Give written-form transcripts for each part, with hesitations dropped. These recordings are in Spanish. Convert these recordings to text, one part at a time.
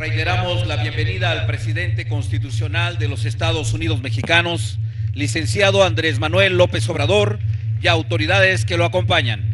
Reiteramos la bienvenida al presidente constitucional de los Estados Unidos mexicanos, licenciado Andrés Manuel López Obrador, y autoridades que lo acompañan.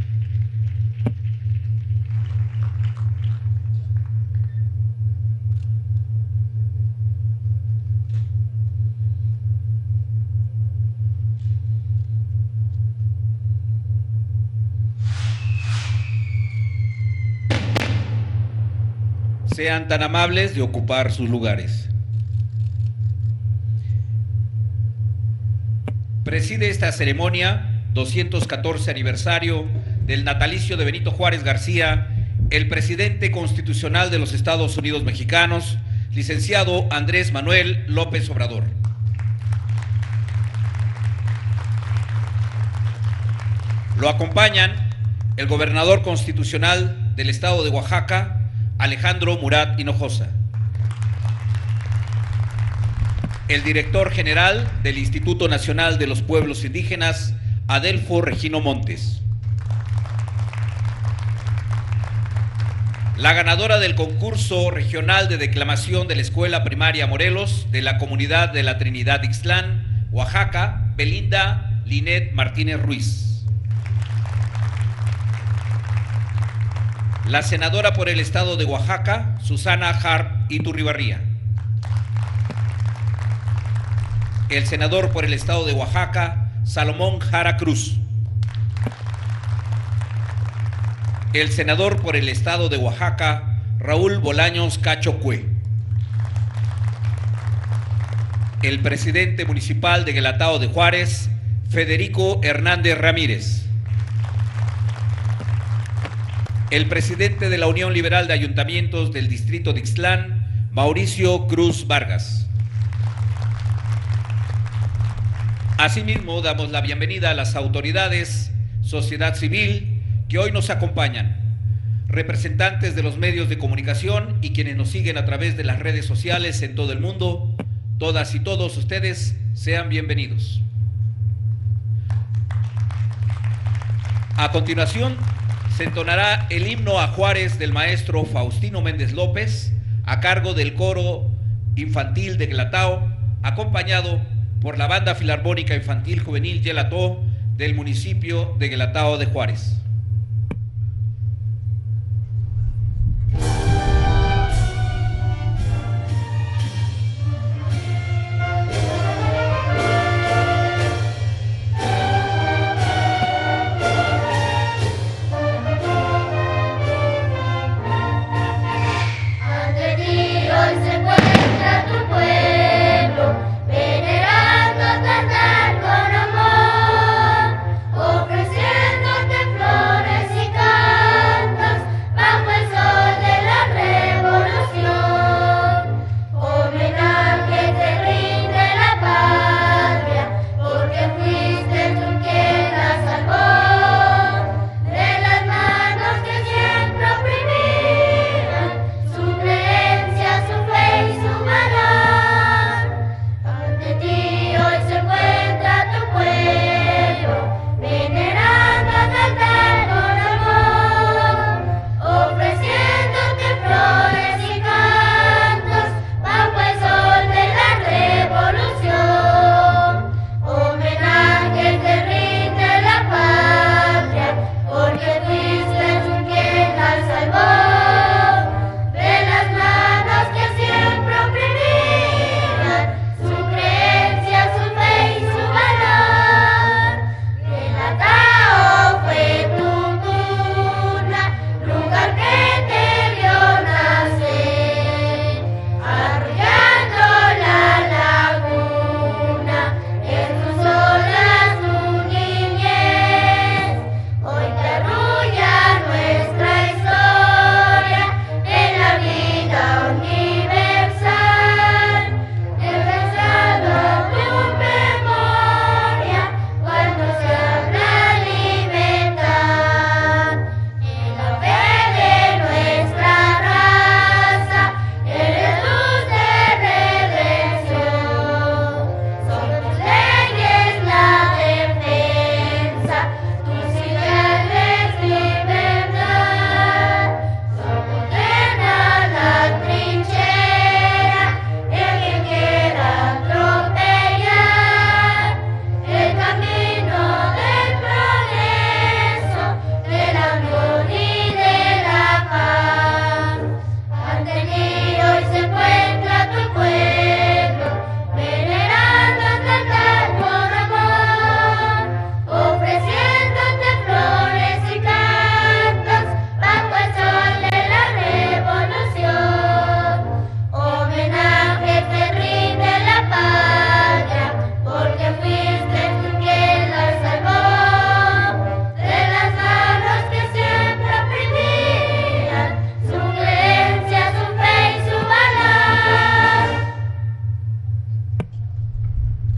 Sean tan amables de ocupar sus lugares. Preside esta ceremonia, 214 aniversario del natalicio de Benito Juárez García, el presidente constitucional de los Estados Unidos mexicanos, licenciado Andrés Manuel López Obrador. Lo acompañan el gobernador constitucional del estado de Oaxaca, Alejandro Murat Hinojosa, el director general del Instituto Nacional de los Pueblos Indígenas, Adelfo Regino Montes, la ganadora del concurso regional de declamación de la Escuela Primaria Morelos de la Comunidad de la Trinidad Ixtlán, Oaxaca, Belinda Linet Martínez Ruiz, la senadora por el estado de Oaxaca, Susana Harp Iturribarría, el senador por el estado de Oaxaca, Salomón Jara Cruz, el senador por el estado de Oaxaca, Raúl Bolaños Cacho Cue, el presidente municipal de Guelatao de Juárez, Federico Hernández Ramírez, el presidente de la Unión Liberal de Ayuntamientos del Distrito de Ixtlán, Mauricio Cruz Vargas. Asimismo, damos la bienvenida a las autoridades, sociedad civil, que hoy nos acompañan, representantes de los medios de comunicación y quienes nos siguen a través de las redes sociales en todo el mundo. Todas y todos ustedes sean bienvenidos. A continuación, se entonará el himno a Juárez del maestro Faustino Méndez López, a cargo del coro infantil de Guelatao, acompañado por la Banda Filarmónica Infantil Juvenil Yelató del municipio de Guelatao de Juárez. Ofreciéndote flores.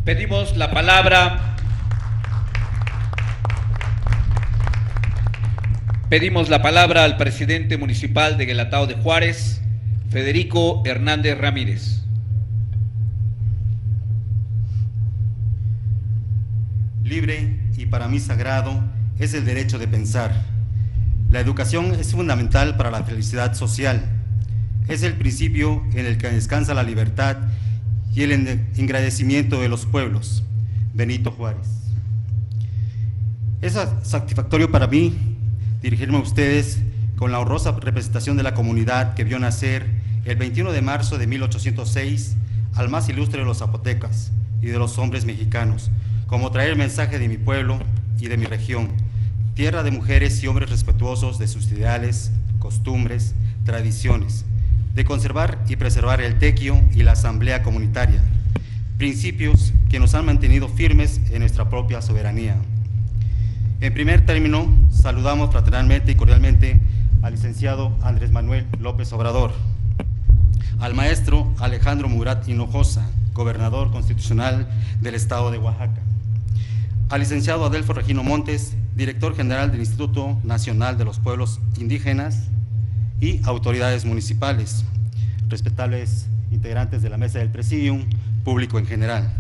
Pedimos la palabra. Pedimos la palabra al presidente municipal de Guelatao de Juárez, Federico Hernández Ramírez. Libre y para mí sagrado es el derecho de pensar. La educación es fundamental para la felicidad social. Es el principio en el que descansa la libertad y el engrandecimiento de los pueblos. Benito Juárez. Es satisfactorio para mí dirigirme a ustedes con la honrosa representación de la comunidad que vio nacer el 21 de marzo de 1806 al más ilustre de los zapotecas y de los hombres mexicanos, como traer el mensaje de mi pueblo y de mi región, tierra de mujeres y hombres respetuosos de sus ideales, costumbres, tradiciones, de conservar y preservar el tequio y la asamblea comunitaria, principios que nos han mantenido firmes en nuestra propia soberanía. En primer término, saludamos fraternalmente y cordialmente al licenciado Andrés Manuel López Obrador, al maestro Alejandro Murat Hinojosa, gobernador constitucional del estado de Oaxaca, al licenciado Adelfo Regino Montes, director general del Instituto Nacional de los Pueblos Indígenas, y autoridades municipales, respetables integrantes de la mesa del Presidium, público en general.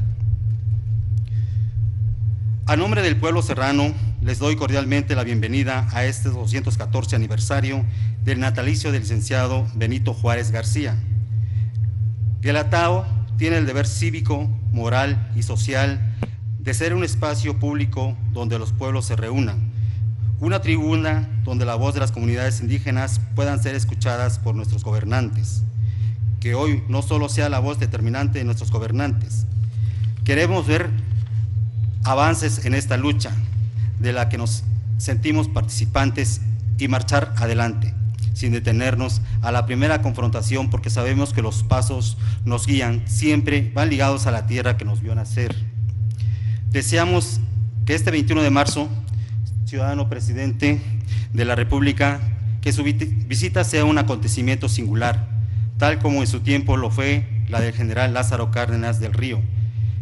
A nombre del pueblo serrano, les doy cordialmente la bienvenida a este 214 aniversario del natalicio del licenciado Benito Juárez García. Guelatao tiene el deber cívico, moral y social de ser un espacio público donde los pueblos se reúnan, una tribuna donde la voz de las comunidades indígenas puedan ser escuchadas por nuestros gobernantes. Que hoy no solo sea la voz determinante de nuestros gobernantes, queremos ver avances en esta lucha de la que nos sentimos participantes y marchar adelante, sin detenernos a la primera confrontación, porque sabemos que los pasos nos guían, siempre van ligados a la tierra que nos vio nacer. Deseamos que este 21 de marzo, ciudadano presidente de la República, que su visita sea un acontecimiento singular, tal como en su tiempo lo fue la del general Lázaro Cárdenas del Río,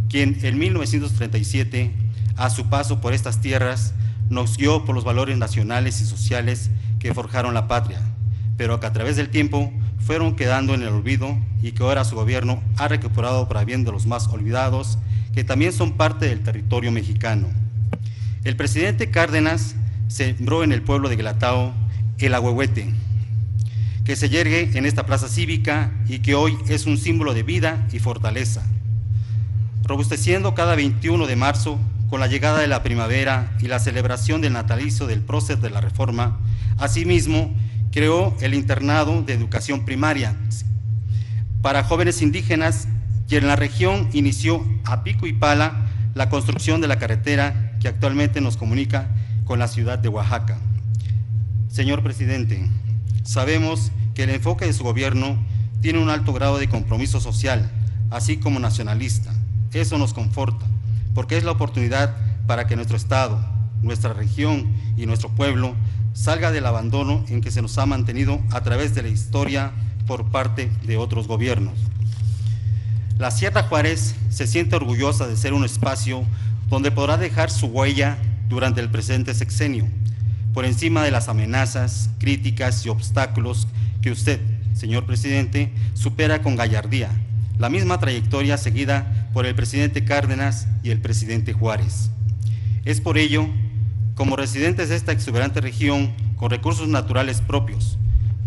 quien en 1937, a su paso por estas tierras, nos guió por los valores nacionales y sociales que forjaron la patria, pero que a través del tiempo fueron quedando en el olvido y que ahora su gobierno ha recuperado para bien de los más olvidados, que también son parte del territorio mexicano. El presidente Cárdenas sembró en el pueblo de Guelatao el ahuehuete, que se yergue en esta plaza cívica y que hoy es un símbolo de vida y fortaleza, robusteciendo cada 21 de marzo con la llegada de la primavera y la celebración del natalicio del prócer de la Reforma. Asimismo, creó el internado de educación primaria para jóvenes indígenas y en la región inició a pico y pala la construcción de la carretera que actualmente nos comunica con la ciudad de Oaxaca. Señor presidente, sabemos que el enfoque de su gobierno tiene un alto grado de compromiso social, así como nacionalista. Eso nos conforta, porque es la oportunidad para que nuestro estado, nuestra región y nuestro pueblo salga del abandono en que se nos ha mantenido a través de la historia por parte de otros gobiernos. La Sierra Juárez se siente orgullosa de ser un espacio donde podrá dejar su huella durante el presente sexenio, por encima de las amenazas, críticas y obstáculos que usted, señor presidente, supera con gallardía, la misma trayectoria seguida por el presidente Cárdenas y el presidente Juárez. Es por ello, como residentes de esta exuberante región con recursos naturales propios,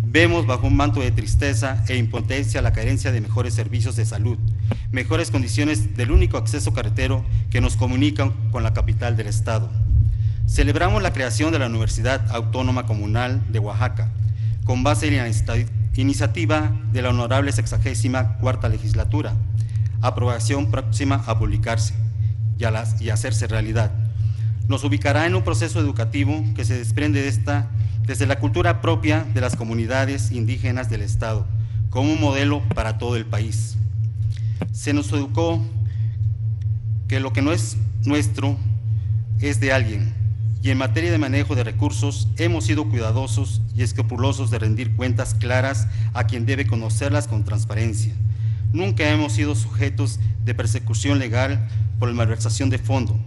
vemos bajo un manto de tristeza e impotencia la carencia de mejores servicios de salud, mejores condiciones del único acceso carretero que nos comunica con la capital del estado. Celebramos la creación de la Universidad Autónoma Comunal de Oaxaca, con base en la iniciativa de la honorable 64ª legislatura, aprobación próxima a publicarse y hacerse realidad. Nos ubicará en un proceso educativo que se desprende desde la cultura propia de las comunidades indígenas del estado, como un modelo para todo el país. Se nos educó que lo que no es nuestro es de alguien, y en materia de manejo de recursos hemos sido cuidadosos y escrupulosos de rendir cuentas claras a quien debe conocerlas con transparencia. Nunca hemos sido sujetos de persecución legal por la malversación de fondo.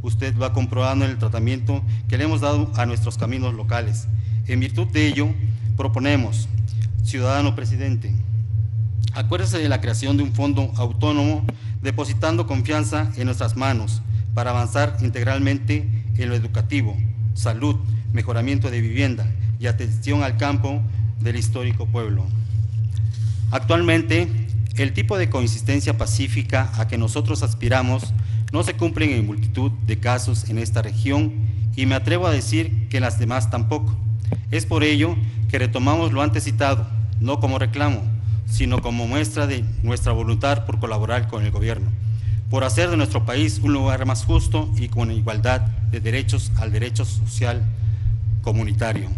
Usted lo ha comprobado en el tratamiento que le hemos dado a nuestros caminos locales. En virtud de ello, proponemos, ciudadano presidente, acuérdese de la creación de un fondo autónomo depositando confianza en nuestras manos para avanzar integralmente en lo educativo, salud, mejoramiento de vivienda y atención al campo del histórico pueblo. Actualmente, el tipo de coexistencia pacífica a que nosotros aspiramos no se cumplen en multitud de casos en esta región y me atrevo a decir que en las demás tampoco. Es por ello que retomamos lo antes citado, no como reclamo, sino como muestra de nuestra voluntad por colaborar con el gobierno, por hacer de nuestro país un lugar más justo y con igualdad de derechos al derecho social comunitario.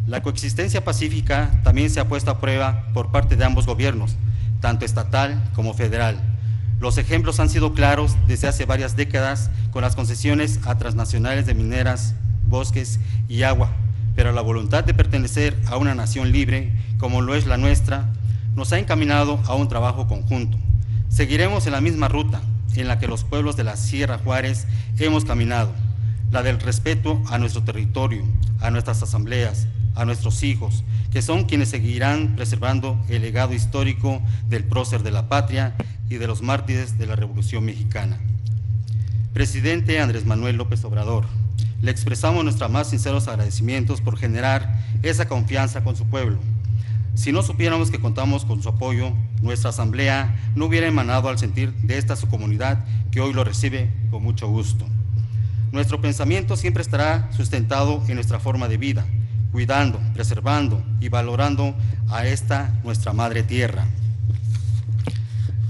La coexistencia pacífica también se ha puesto a prueba por parte de ambos gobiernos, tanto estatal como federal. Los ejemplos han sido claros desde hace varias décadas con las concesiones a transnacionales de mineras, bosques y agua, pero la voluntad de pertenecer a una nación libre, como lo es la nuestra, nos ha encaminado a un trabajo conjunto. Seguiremos en la misma ruta en la que los pueblos de la Sierra Juárez hemos caminado, la del respeto a nuestro territorio, a nuestras asambleas, a nuestros hijos, que son quienes seguirán preservando el legado histórico del prócer de la patria y de los mártires de la Revolución Mexicana. Presidente Andrés Manuel López Obrador, le expresamos nuestros más sinceros agradecimientos por generar esa confianza con su pueblo. Si no supiéramos que contamos con su apoyo, nuestra asamblea no hubiera emanado al sentir de esta su comunidad que hoy lo recibe con mucho gusto. Nuestro pensamiento siempre estará sustentado en nuestra forma de vida, cuidando, preservando y valorando a esta nuestra madre tierra.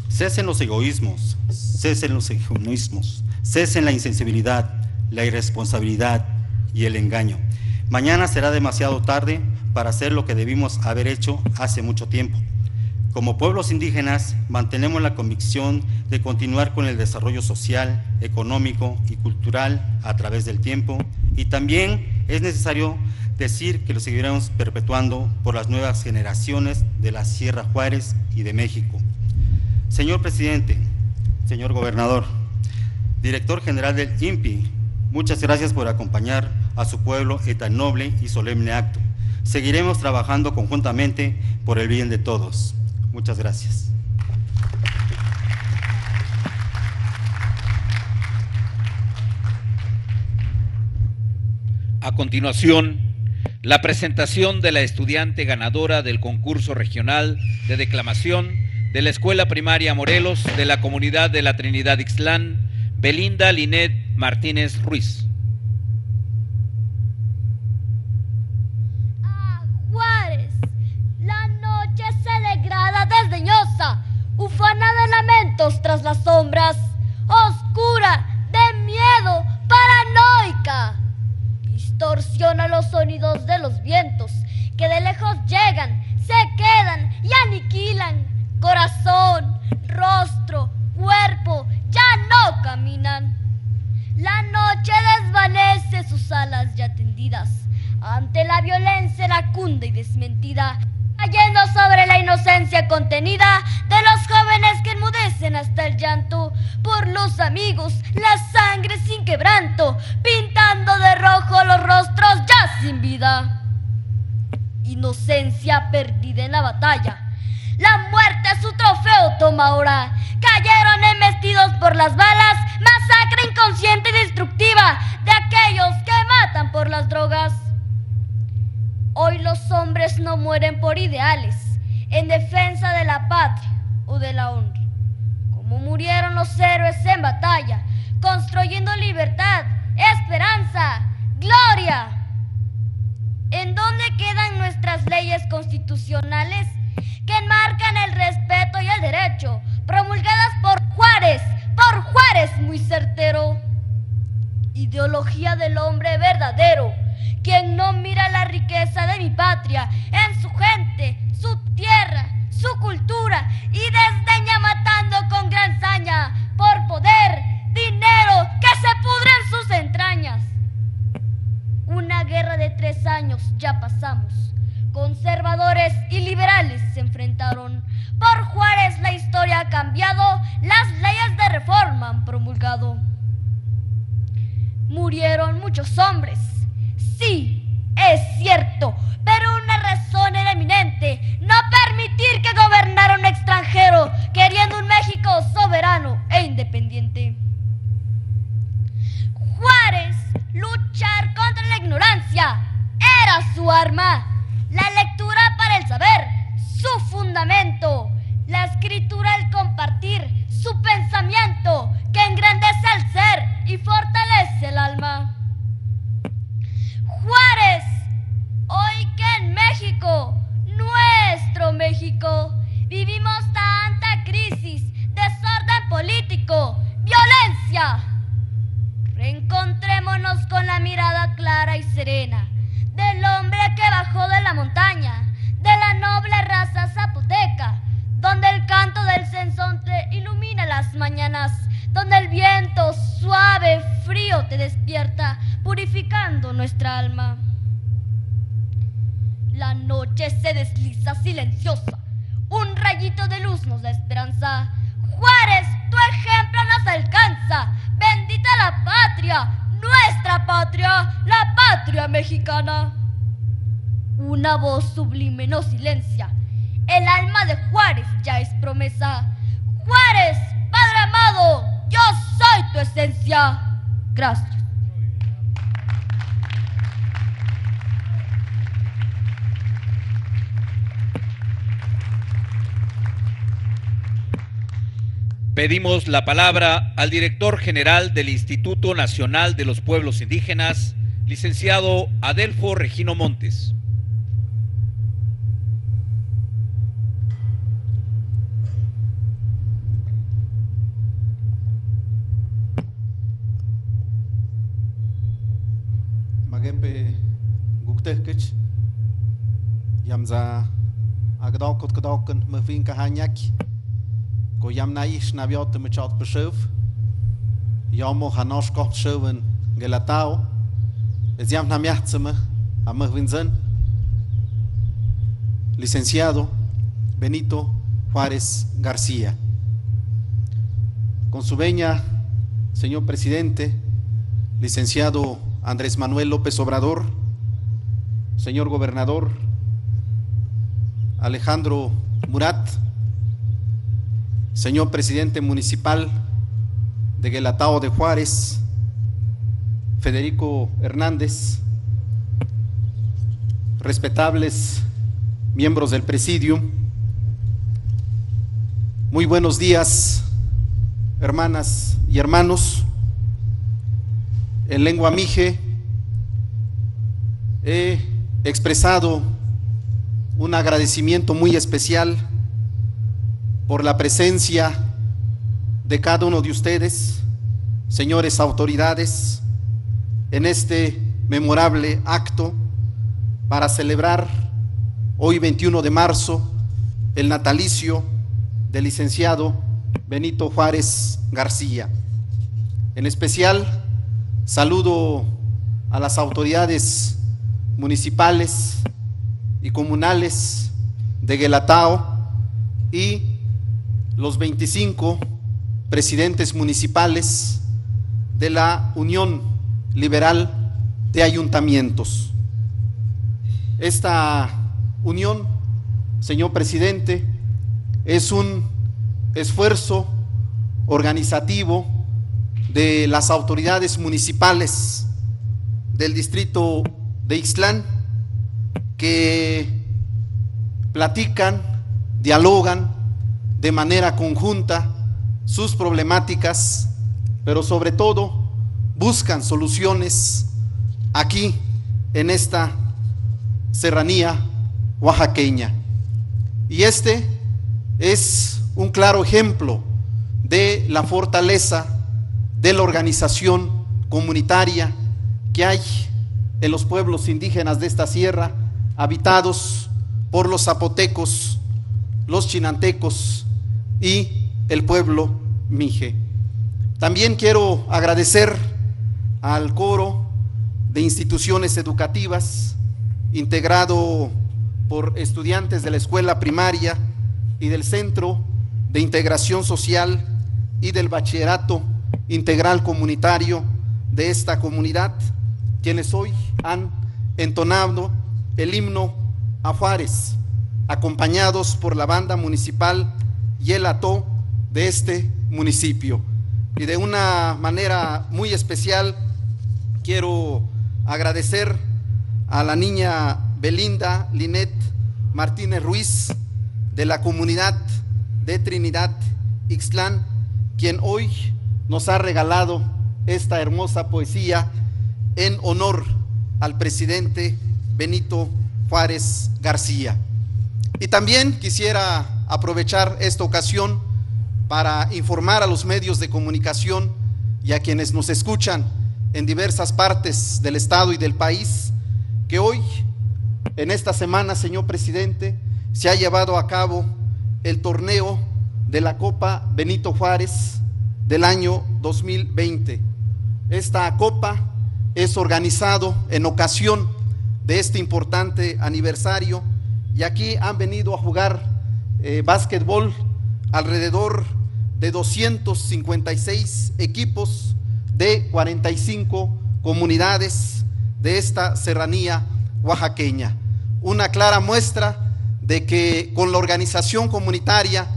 Cesen los egoísmos, cesen los egoísmos, cesen la insensibilidad, la irresponsabilidad y el engaño. Mañana será demasiado tarde para hacer lo que debimos haber hecho hace mucho tiempo. Como pueblos indígenas, mantenemos la convicción de continuar con el desarrollo social, económico y cultural a través del tiempo, y también es necesario decir que lo seguiremos perpetuando por las nuevas generaciones de la Sierra Juárez y de México. Señor presidente, señor gobernador, director general del INPI, muchas gracias por acompañar a su pueblo en tan noble y solemne acto. Seguiremos trabajando conjuntamente por el bien de todos. Muchas gracias. A continuación, la presentación de la estudiante ganadora del concurso regional de declamación de la Escuela Primaria Morelos de la Comunidad de la Trinidad Ixtlán, Belinda Linet Martínez Ruiz. Juárez, la noche se degrada desdeñosa, ufana de lamentos tras las sombras, oscura, de miedo, paranoica. Distorsiona los sonidos de los vientos que de lejos llegan, se quedan y aniquilan. Corazón, rostro, cuerpo, ya no caminan. La noche desvanece sus alas ya tendidas ante la violencia iracunda y desmentida, cayendo sobre la inocencia contenida de los jóvenes que enmudecen hasta el llanto por los amigos, la sangre sin quebranto, pintando de rojo los rostros ya sin vida. Inocencia perdida en la batalla, la muerte su trofeo toma ahora. Cayeron embestidos por las balas, masacre inconsciente y destructiva de aquellos que matan por las drogas. Hoy los hombres no mueren por ideales, en defensa de la patria o de la honra, como murieron los héroes en batalla, construyendo libertad, esperanza, gloria. ¿En dónde quedan nuestras leyes constitucionales que enmarcan el respeto y el derecho, promulgadas por Juárez muy certero? Ideología del hombre verdadero, quien no mira la riqueza de mi patria en su gente, su tierra, su cultura, y desdeña matando con gran saña por poder, dinero, que se pudre en sus entrañas. Una guerra de 3 años ya pasamos. Conservadores y liberales se enfrentaron. Por Juárez la historia habían promulgado. Murieron muchos hombres, sí, es cierto, pero una razón era eminente: no permitir que gobernara un extranjero, queriendo un México soberano e independiente. Juárez, luchar contra la ignorancia, era su arma. La lectura para el saber, su fundamento. La escritura, el compartir, su pensamiento, que engrandece al ser y fortalece el alma. Juárez, hoy que en México, nuestro México, vivimos tanta crisis, desorden político, violencia. Reencontrémonos con la mirada clara y serena del hombre que bajó de la montaña, de la noble raza zapoteca, donde el canto del censontle ilumina las mañanas, donde el viento suave, frío te despierta, purificando nuestra alma. La noche se desliza silenciosa, un rayito de luz nos da esperanza. Juárez, tu ejemplo nos alcanza, bendita la patria, nuestra patria, la patria mexicana. Una voz sublime no silencia, el alma de Juárez ya es promesa. Juárez, padre amado, yo soy tu esencia. Gracias. Pedimos la palabra al director general del Instituto Nacional de los Pueblos Indígenas, licenciado Adelfo Regino Montes. Magempe Guktehkich Yamza Agdokot Kadokan Mafin Kahanyaki Ko Yamnaish Naviot Mechat Beshev Yamo Hanosh Kocht Sheven Gelatao Es Yam Namiatzeme Amahvinzen Licenciado Benito Juárez García. Con su veña, señor presidente, licenciado Andrés Manuel López Obrador, señor gobernador Alejandro Murat, señor presidente municipal de Guelatao de Juárez, Federico Hernández, respetables miembros del presidium, muy buenos días, hermanas y hermanos. En lengua mije he expresado un agradecimiento muy especial por la presencia de cada uno de ustedes, señores autoridades, en este memorable acto para celebrar hoy 21 de marzo el natalicio del licenciado Benito Juárez García. En especial, saludo a las autoridades municipales y comunales de Guelatao y los 25 presidentes municipales de la Unión Liberal de Ayuntamientos. Esta unión, señor presidente, es un esfuerzo organizativo de las autoridades municipales del distrito de Ixtlán, que platican, dialogan de manera conjunta sus problemáticas, pero sobre todo buscan soluciones aquí en esta serranía oaxaqueña. Y este es un claro ejemplo de la fortaleza de la organización comunitaria que hay en los pueblos indígenas de esta sierra, habitados por los zapotecos, los chinantecos y el pueblo mije. También quiero agradecer al coro de instituciones educativas integrado por estudiantes de la escuela primaria y del Centro de Integración Social y del Bachillerato integral comunitario de esta comunidad, quienes hoy han entonado el himno a Juárez, acompañados por la banda municipal y el ató de este municipio. Y de una manera muy especial quiero agradecer a la niña Belinda Linet Martínez Ruiz de la comunidad de Trinidad Ixtlán, quien hoy nos ha regalado esta hermosa poesía en honor al presidente Benito Juárez García. Y también quisiera aprovechar esta ocasión para informar a los medios de comunicación y a quienes nos escuchan en diversas partes del estado y del país, que hoy, en esta semana, señor presidente, se ha llevado a cabo el torneo de la Copa Benito Juárez del año 2020. Esta copa es organizado en ocasión de este importante aniversario, y aquí han venido a jugar básquetbol alrededor de 256 equipos de 45 comunidades de esta serranía oaxaqueña. Una clara muestra de que con la organización comunitaria,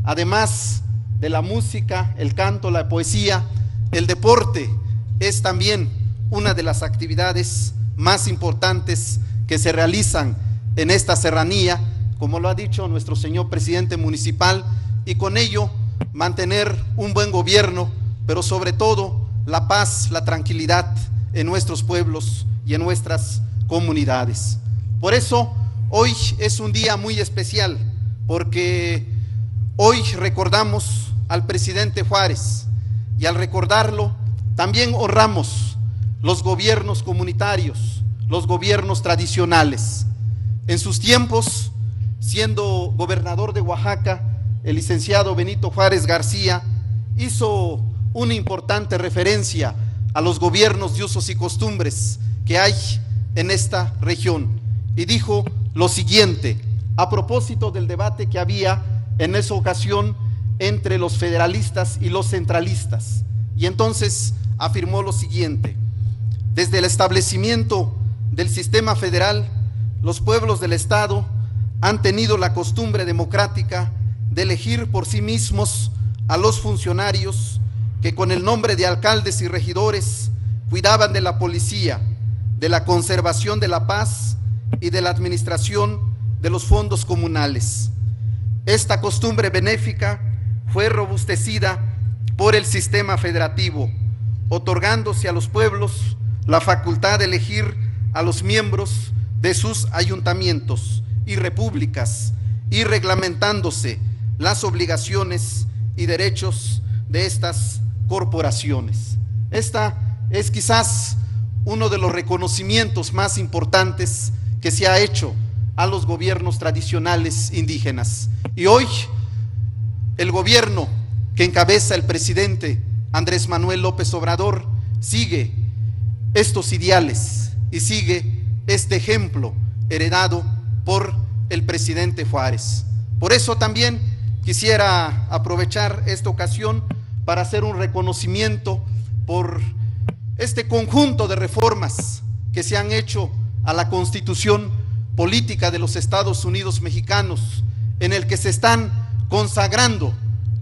además de la música, el canto, la poesía, el deporte es también una de las actividades más importantes que se realizan en esta serranía, como lo ha dicho nuestro señor presidente municipal, y con ello mantener un buen gobierno, pero sobre todo la paz, la tranquilidad en nuestros pueblos y en nuestras comunidades. Por eso hoy es un día muy especial, porque hoy recordamos al presidente Juárez, y al recordarlo también honramos los gobiernos comunitarios, los gobiernos tradicionales. En sus tiempos, siendo gobernador de Oaxaca, el licenciado Benito Juárez García hizo una importante referencia a los gobiernos de usos y costumbres que hay en esta región, y dijo lo siguiente a propósito del debate que había en esa ocasión entre los federalistas y los centralistas, y entonces afirmó lo siguiente: desde el establecimiento del sistema federal, los pueblos del estado han tenido la costumbre democrática de elegir por sí mismos a los funcionarios que con el nombre de alcaldes y regidores cuidaban de la policía, de la conservación de la paz y de la administración de los fondos comunales. Esta costumbre benéfica fue robustecida por el sistema federativo, otorgándose a los pueblos la facultad de elegir a los miembros de sus ayuntamientos y repúblicas, y reglamentándose las obligaciones y derechos de estas corporaciones. Esta es quizás uno de los reconocimientos más importantes que se ha hecho a los gobiernos tradicionales indígenas. Y hoy el gobierno que encabeza el presidente Andrés Manuel López Obrador sigue estos ideales y sigue este ejemplo heredado por el presidente Juárez. Por eso también quisiera aprovechar esta ocasión para hacer un reconocimiento por este conjunto de reformas que se han hecho a la Constitución Política de los Estados Unidos Mexicanos, en el que se están consagrando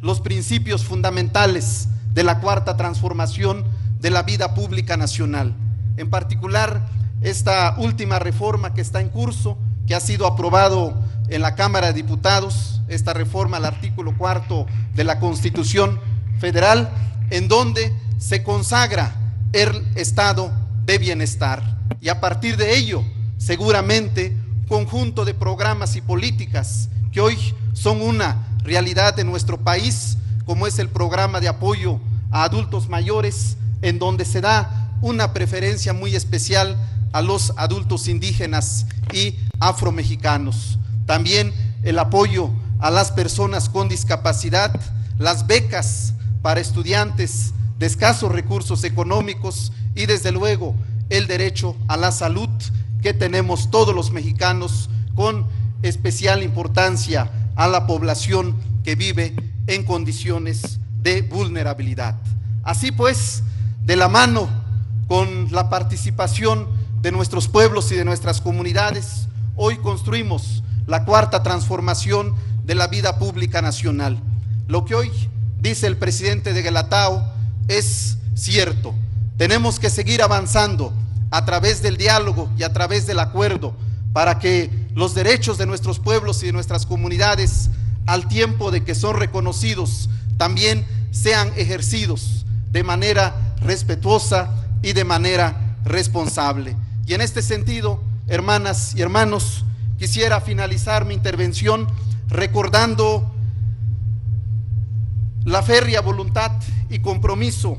los principios fundamentales de la Cuarta Transformación de la vida pública nacional. En particular, esta última reforma que está en curso, que ha sido aprobado en la Cámara de Diputados, esta reforma al artículo 4 de la Constitución Federal, en donde se consagra el estado de bienestar, y a partir de ello seguramente conjunto de programas y políticas que hoy son una realidad en nuestro país, como es el programa de apoyo a adultos mayores, en donde se da una preferencia muy especial a los adultos indígenas y afromexicanos. También el apoyo a las personas con discapacidad, las becas para estudiantes de escasos recursos económicos, y desde luego el derecho a la salud que tenemos todos los mexicanos, con especial importancia a la población que vive en condiciones de vulnerabilidad. Así pues, de la mano con la participación de nuestros pueblos y de nuestras comunidades, hoy construimos la cuarta transformación de la vida pública nacional. Lo que hoy dice el presidente de Guelatao es cierto. Tenemos que seguir avanzando a través del diálogo y a través del acuerdo para que los derechos de nuestros pueblos y de nuestras comunidades, al tiempo de que son reconocidos, también sean ejercidos de manera respetuosa y de manera responsable. Y en este sentido, hermanas y hermanos, quisiera finalizar mi intervención recordando la férrea voluntad y compromiso,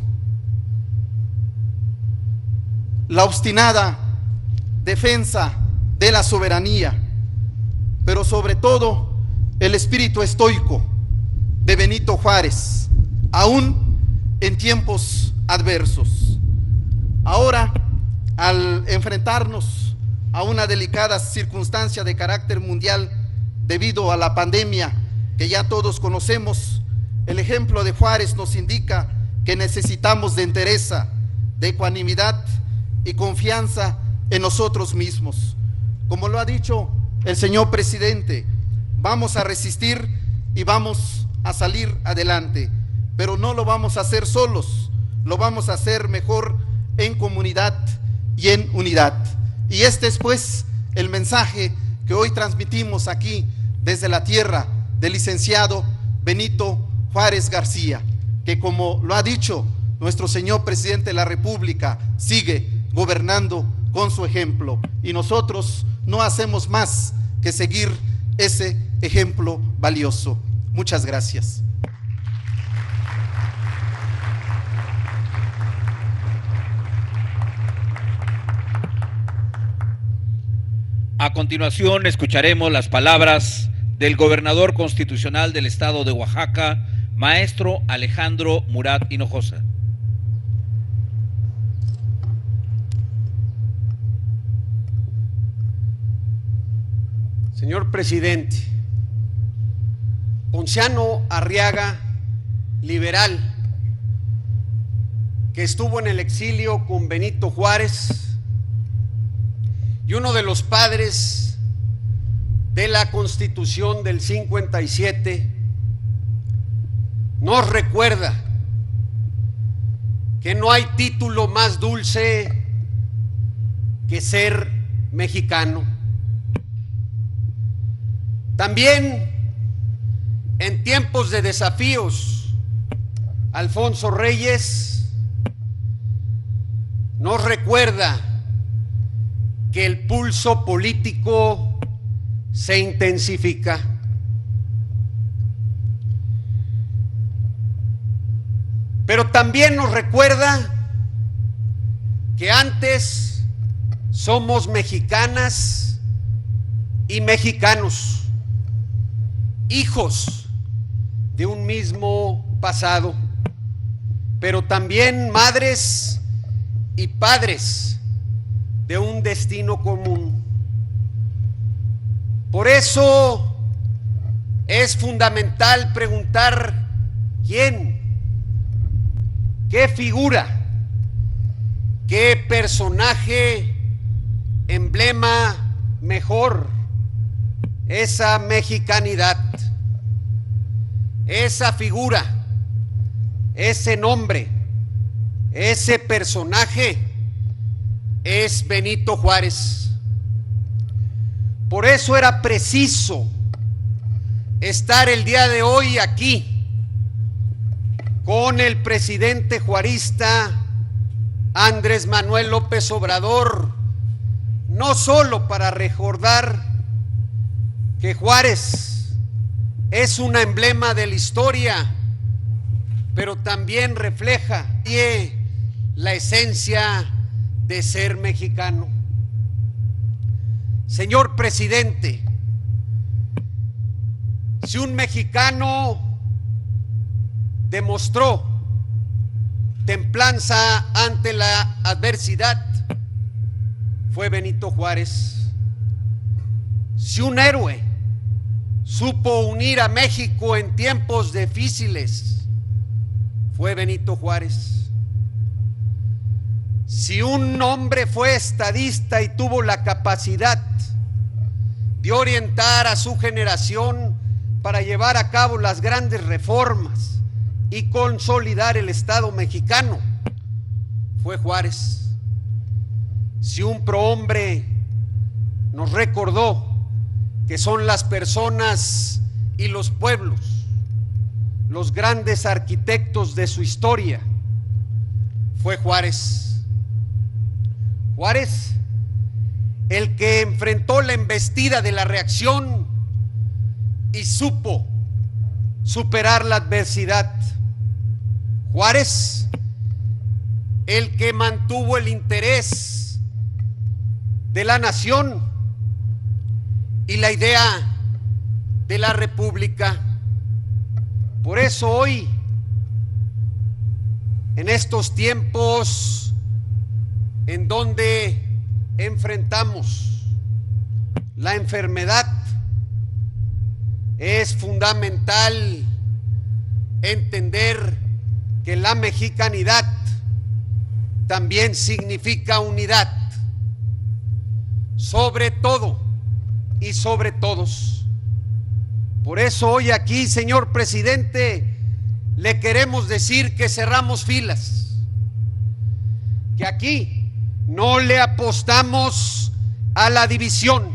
la obstinada defensa de la soberanía, pero sobre todo el espíritu estoico de Benito Juárez, aún en tiempos adversos. Ahora, al enfrentarnos a una delicada circunstancia de carácter mundial debido a la pandemia que ya todos conocemos, el ejemplo de Juárez nos indica que necesitamos de entereza, de ecuanimidad y confianza en nosotros mismos. Como lo ha dicho el señor presidente, vamos a resistir y vamos a salir adelante, pero no lo vamos a hacer solos, lo vamos a hacer mejor en comunidad y en unidad. Y este es pues el mensaje que hoy transmitimos aquí desde la tierra del licenciado Benito Juárez García, que como lo ha dicho nuestro señor presidente de la República, sigue gobernando con su ejemplo, y nosotros no hacemos más que seguir ese ejemplo valioso. Muchas gracias. A continuación escucharemos las palabras del gobernador constitucional del estado de Oaxaca, maestro Alejandro Murat Hinojosa. Señor presidente, Ponciano Arriaga, liberal, que estuvo en el exilio con Benito Juárez y uno de los padres de la Constitución del 57, nos recuerda que no hay título más dulce que ser mexicano. También en tiempos de desafíos, Alfonso Reyes nos recuerda que el pulso político se intensifica. Pero también nos recuerda que antes somos mexicanas y mexicanos, hijos de un mismo pasado, pero también madres y padres de un destino común. Por eso es fundamental preguntar quién, qué figura, qué personaje, emblema mejor esa mexicanidad, esa figura, ese nombre, ese personaje es Benito Juárez. Por eso era preciso estar el día de hoy aquí con el presidente juarista Andrés Manuel López Obrador, no solo para recordar que Juárez es un emblema de la historia, pero también refleja la esencia de ser mexicano. Señor presidente, si un mexicano demostró templanza ante la adversidad, fue Benito Juárez. Si un héroe supo unir a México en tiempos difíciles, fue Benito Juárez. Si un hombre fue estadista y tuvo la capacidad de orientar a su generación para llevar a cabo las grandes reformas y consolidar el Estado mexicano, fue Juárez. Si un prohombre nos recordó que son las personas y los pueblos los grandes arquitectos de su historia, fue Juárez. Juárez, el que enfrentó la embestida de la reacción y supo superar la adversidad. Juárez, el que mantuvo el interés de la nación y la idea de la república. Por eso hoy, en estos tiempos en donde enfrentamos la enfermedad, es fundamental entender que la mexicanidad también significa unidad, sobre todo y sobre todos. Por eso hoy aquí, señor presidente, le queremos decir que cerramos filas, que aquí no le apostamos a la división,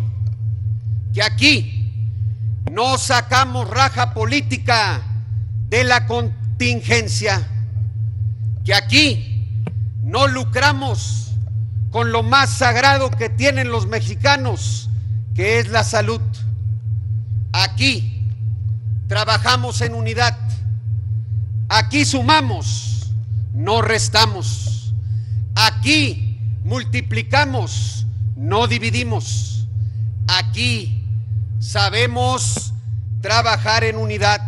que aquí no sacamos raja política de la contingencia, que aquí no lucramos con lo más sagrado que tienen los mexicanos, que es la salud. Aquí trabajamos en unidad, aquí sumamos, no restamos, aquí multiplicamos, no dividimos, aquí sabemos trabajar en unidad.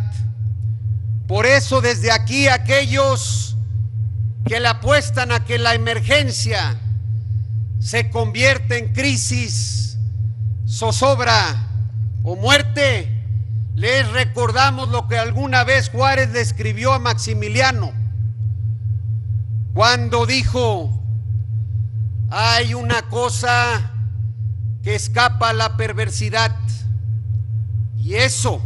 Por eso desde aquí aquellos que le apuestan a que la emergencia se convierte en crisis, zozobra o muerte, les recordamos lo que alguna vez Juárez le escribió a Maximiliano cuando dijo: hay una cosa que escapa a la perversidad, y eso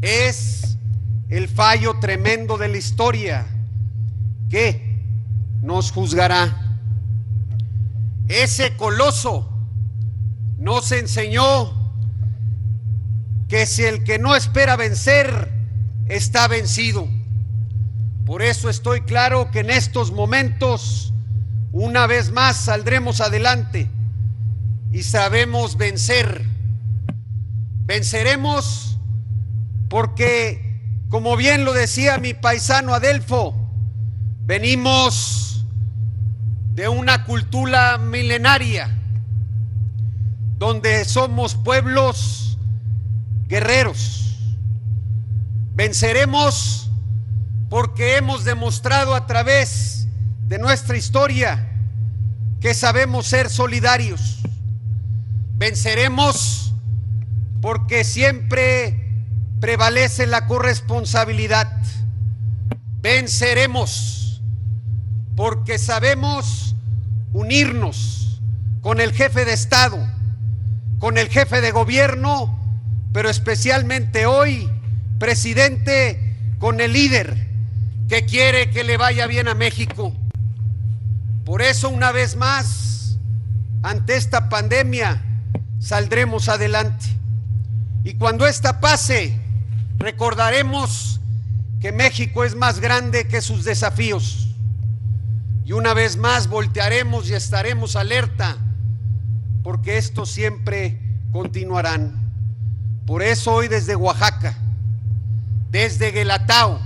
es el fallo tremendo de la historia que nos juzgará. Ese coloso nos enseñó que si el que no espera vencer está vencido. Por eso estoy claro que en estos momentos una vez más saldremos adelante y sabemos vencer. Venceremos porque, como bien lo decía mi paisano Adelfo, venimos de una cultura milenaria donde somos pueblos guerreros. Venceremos porque hemos demostrado a través de nuestra historia que sabemos ser solidarios. Venceremos porque siempre prevalece la corresponsabilidad. Venceremos porque sabemos unirnos con el jefe de Estado, con el jefe de gobierno, pero especialmente hoy, presidente, con el líder que quiere que le vaya bien a México. Por eso, una vez más, ante esta pandemia, saldremos adelante. Y cuando esta pase, recordaremos que México es más grande que sus desafíos. Y una vez más voltearemos y estaremos alerta, porque estos siempre continuarán. Por eso hoy desde Oaxaca, desde Guelatao,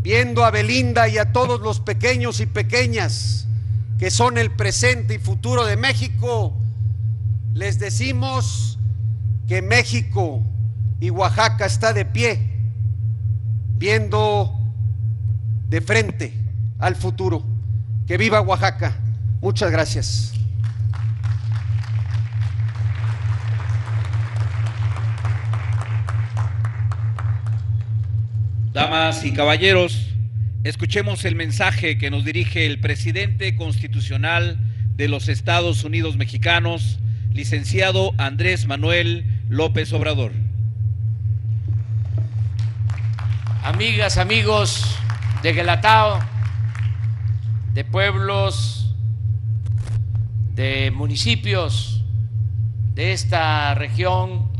viendo a Belinda y a todos los pequeños y pequeñas que son el presente y futuro de México, les decimos que México y Oaxaca está de pie, viendo de frente al futuro. ¡Que viva Oaxaca! Muchas gracias. Damas y caballeros, Escuchemos el mensaje que nos dirige el presidente constitucional de los Estados Unidos Mexicanos, licenciado Andrés Manuel López Obrador. Amigas, amigos de Guelatao, de pueblos, de municipios de esta región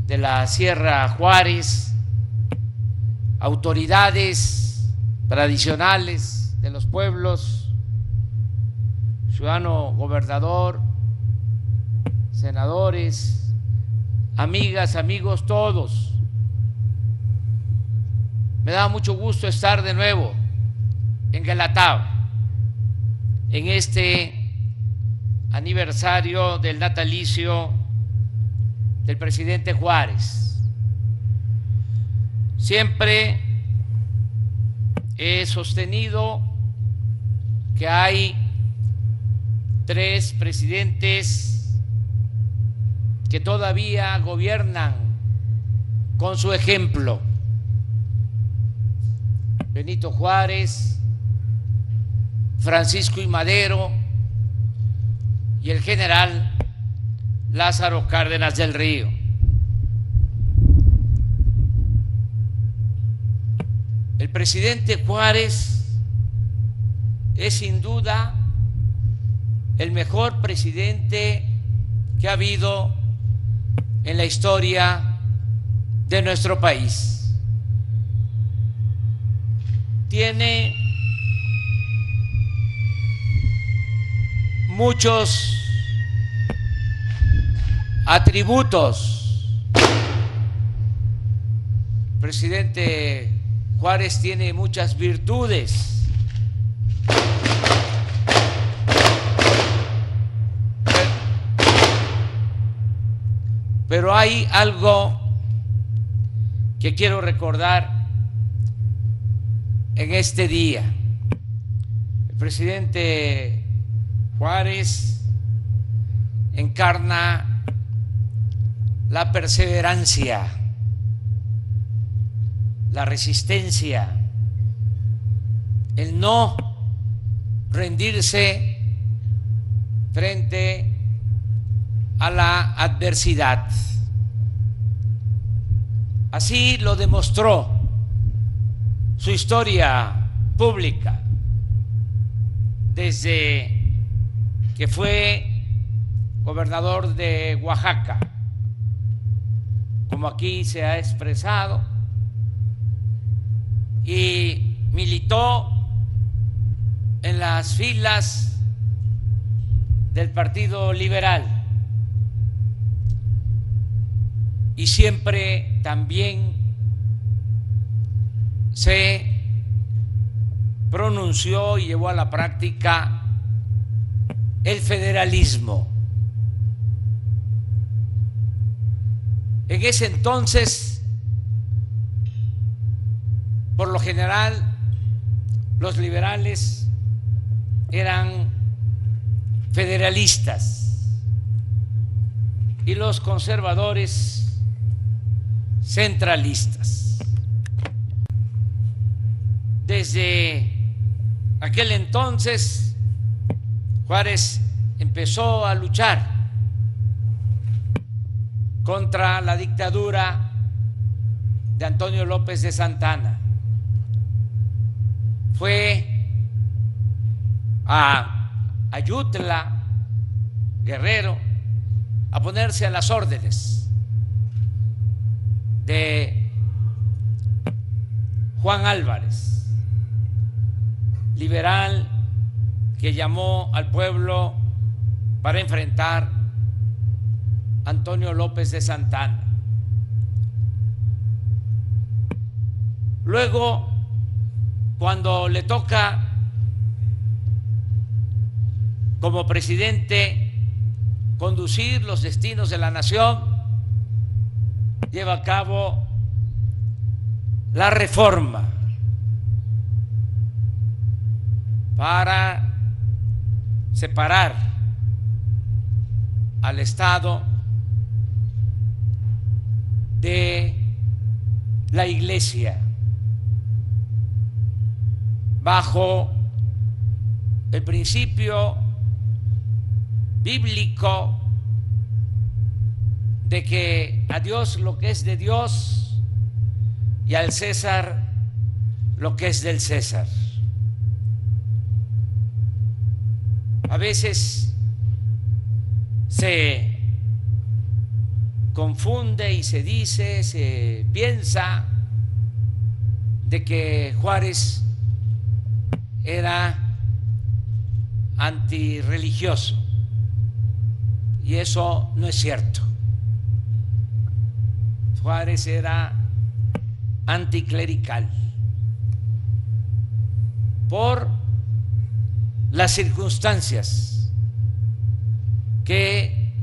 de la Sierra Juárez, autoridades tradicionales de los pueblos, ciudadano gobernador, senadores, amigas, amigos, todos. Me da mucho gusto estar de nuevo en Guelatao, en este aniversario del natalicio del presidente Juárez. Siempre he sostenido que hay 3 presidentes que todavía gobiernan con su ejemplo: Benito Juárez, Francisco I. Madero y el general Lázaro Cárdenas del Río. El presidente Juárez es sin duda el mejor presidente que ha habido en la historia de nuestro país. Tiene muchos atributos. El presidente Juárez tiene muchas virtudes. Pero hay algo que quiero recordar en este día. El presidente Juárez encarna la perseverancia, la resistencia, el no rendirse frente a la adversidad. Así lo demostró su historia pública desde que fue gobernador de Oaxaca, como aquí se ha expresado, y militó en las filas del Partido Liberal. Y siempre también se pronunció y llevó a la práctica el federalismo. En ese entonces, por lo general, los liberales eran federalistas y los conservadores centralistas. Desde aquel entonces, Juárez empezó a luchar contra la dictadura de Antonio López de Santana. Fue a Ayutla, Guerrero, a ponerse a las órdenes de Juan Álvarez, liberal, que llamó al pueblo para enfrentar a Antonio López de Santana. Luego, cuando le toca como presidente conducir los destinos de la nación, lleva a cabo la reforma para separar al Estado de la Iglesia. bajo el principio bíblico de que a Dios lo que es de Dios y al César lo que es del César. A veces se confunde y se dice, se piensa de que Juárez era antirreligioso, y eso no es cierto. Juárez era anticlerical por las circunstancias que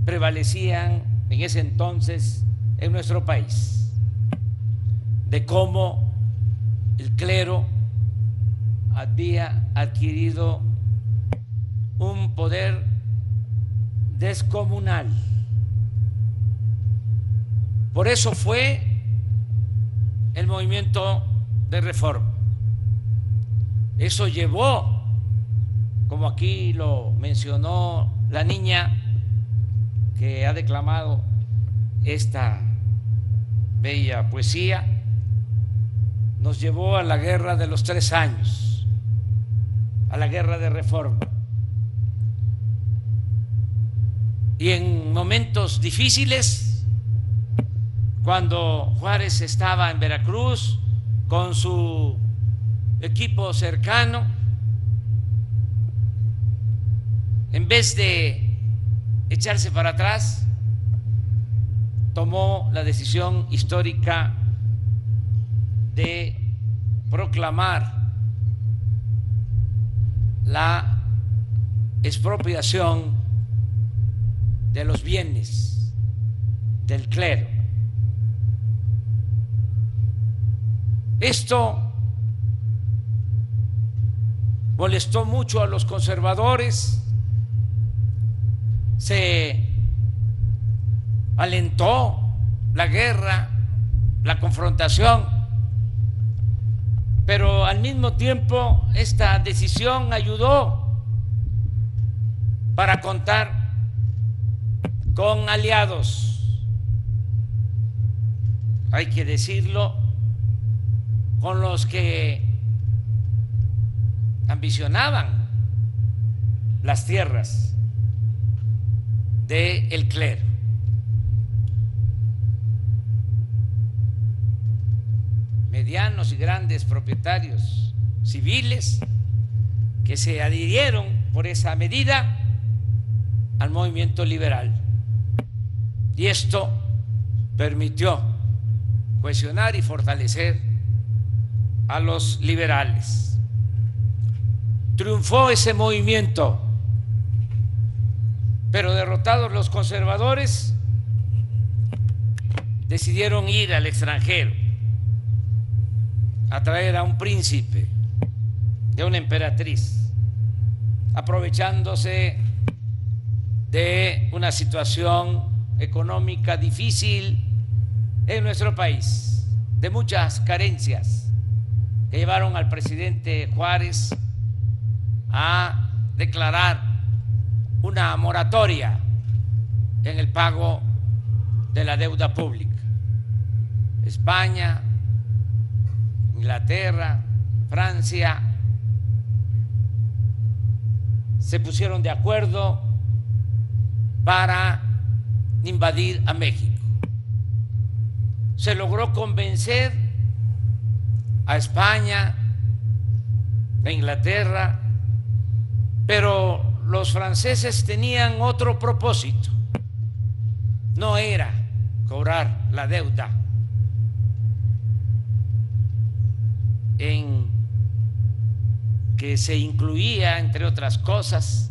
prevalecían en ese entonces en nuestro país, de cómo el clero había adquirido un poder descomunal. Por eso fue el movimiento de reforma. Eso llevó, como aquí lo mencionó la niña que ha declamado esta bella poesía, nos llevó a la guerra de los 3 años, a la guerra de reforma. Y en momentos difíciles, cuando Juárez estaba en Veracruz con su equipo cercano, en vez de echarse para atrás, tomó la decisión histórica de proclamar la expropiación de los bienes del clero. Esto molestó mucho a los conservadores, se alentó la guerra, la confrontación, pero al mismo tiempo esta decisión ayudó para contar con aliados, hay que decirlo, con los que ambicionaban las tierras del clero. Medianos y grandes propietarios civiles que se adhirieron por esa medida al movimiento liberal. Y esto permitió cohesionar y fortalecer a los liberales. Triunfó ese movimiento, pero derrotados los conservadores, decidieron ir al extranjero a traer a un príncipe y a una emperatriz, aprovechándose de una situación económica difícil en nuestro país, de muchas carencias que llevaron al presidente Juárez a declarar una moratoria en el pago de la deuda pública. España, Inglaterra, Francia se pusieron de acuerdo para invadir a México. Se logró convencer a España, a Inglaterra, pero los franceses tenían otro propósito. No era cobrar la deuda en que se incluía, entre otras cosas,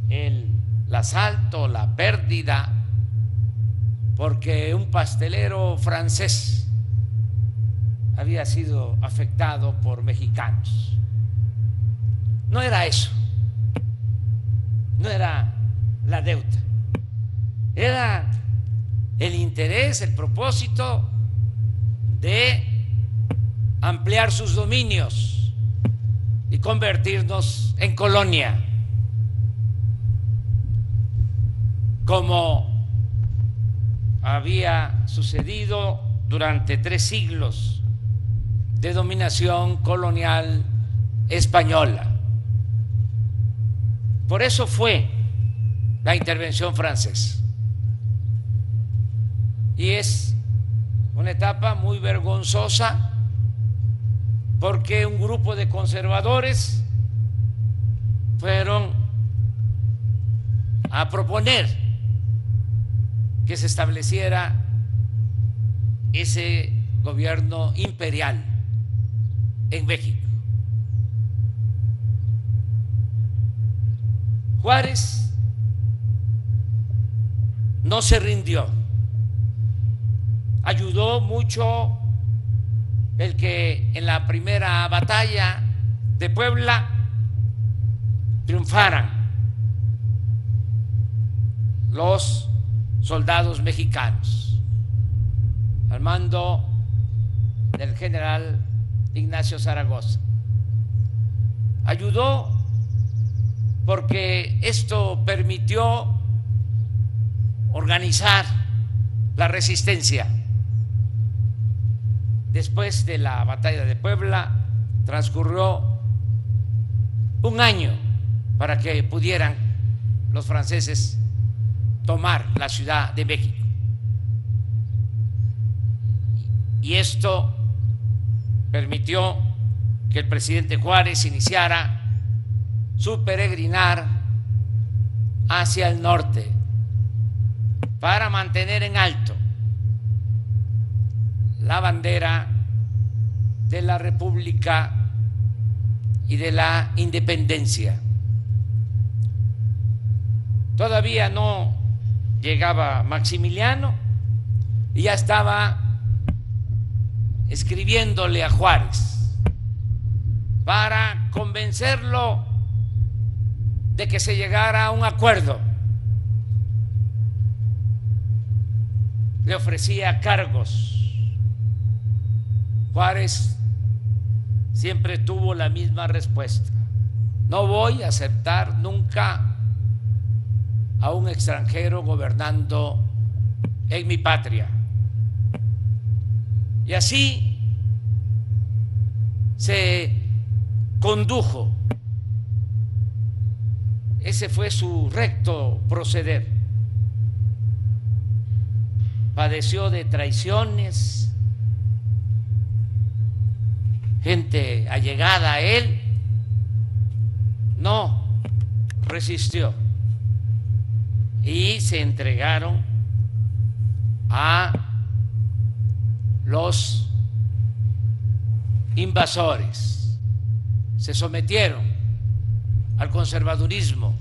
el asalto, la pérdida, porque un pastelero francés había sido afectado por mexicanos. No era eso, no era la deuda, era el interés, el propósito de ampliar sus dominios y convertirnos en colonia, como había sucedido durante 3 siglos de dominación colonial española. Por eso fue la intervención francesa. Y es una etapa muy vergonzosa porque un grupo de conservadores fueron a proponer que se estableciera ese gobierno imperial en México. Juárez no se rindió. Ayudó mucho el que en la primera batalla de Puebla triunfaran los soldados mexicanos al mando del general Ignacio Zaragoza. Ayudó porque esto permitió organizar la resistencia. Después de la batalla de Puebla transcurrió un año para que pudieran los franceses tomar la Ciudad de México. Y esto permitió que el presidente Juárez iniciara su peregrinar hacia el norte para mantener en alto la bandera de la República y de la independencia. Todavía no llegaba Maximiliano y ya estaba escribiéndole a Juárez para convencerlo de que se llegara a un acuerdo. Le ofrecía cargos. Juárez siempre tuvo la misma respuesta: no voy a aceptar nunca a un extranjero gobernando en mi patria. Y así se condujo. Ese fue su recto proceder. Padeció de traiciones, gente allegada a él, no resistió y se entregaron a los invasores, se sometieron al conservadurismo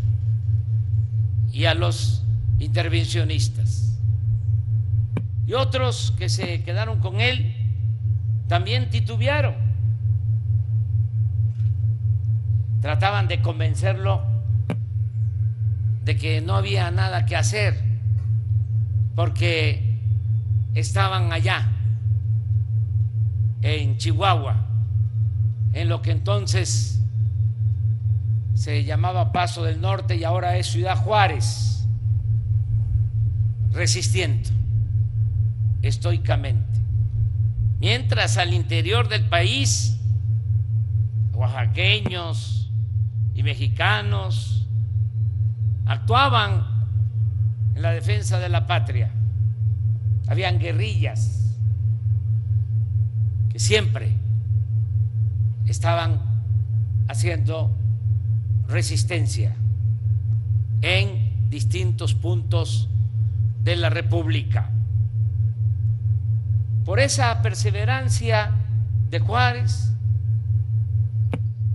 y a los intervencionistas. Y otros que se quedaron con él también titubearon. Trataban de convencerlo de que no había nada que hacer porque estaban allá en Chihuahua, en lo que entonces se llamaba Paso del Norte y ahora es Ciudad Juárez, resistiendo estoicamente. Mientras al interior del país, oaxaqueños y mexicanos actuaban en la defensa de la patria. Habían guerrillas que siempre estaban haciendo resistencia en distintos puntos de la República. Por esa perseverancia de Juárez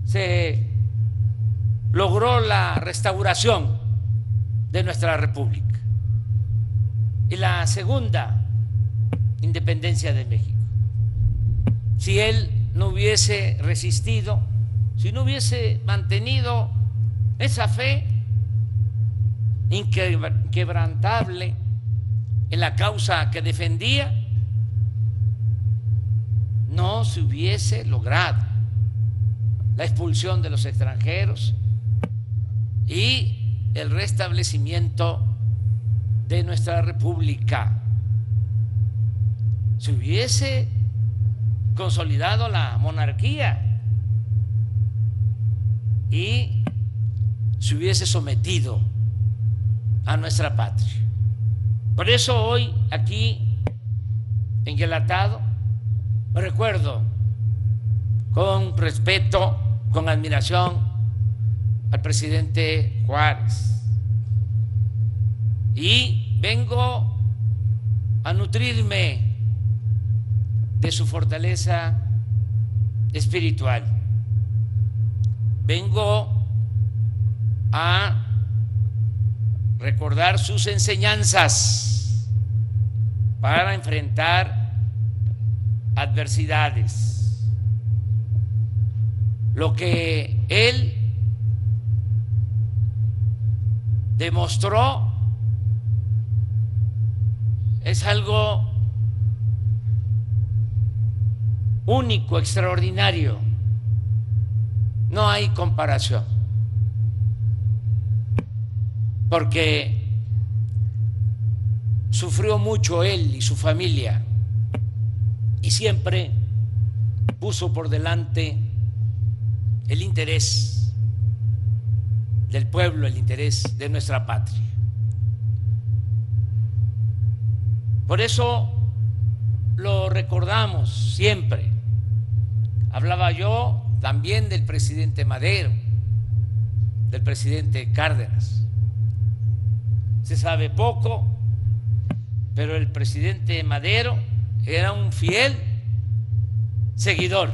se logró la restauración de nuestra República y la segunda independencia de México. Si él no hubiese resistido, si no hubiese mantenido esa fe inquebrantable en la causa que defendía, no se hubiese logrado la expulsión de los extranjeros y el restablecimiento de nuestra república. Se hubiese consolidado la monarquía y se hubiese sometido a nuestra patria. Por eso hoy aquí en Guelatao recuerdo con respeto, con admiración al presidente Juárez y vengo a nutrirme de su fortaleza espiritual. Vengo a recordar sus enseñanzas para enfrentar adversidades. Lo que él demostró es algo único, extraordinario. No hay comparación, porque sufrió mucho él y su familia y siempre puso por delante el interés del pueblo, el interés de nuestra patria. Por eso lo recordamos siempre. Hablaba yo también del presidente Madero, del presidente Cárdenas. Se sabe poco, pero el presidente Madero era un fiel seguidor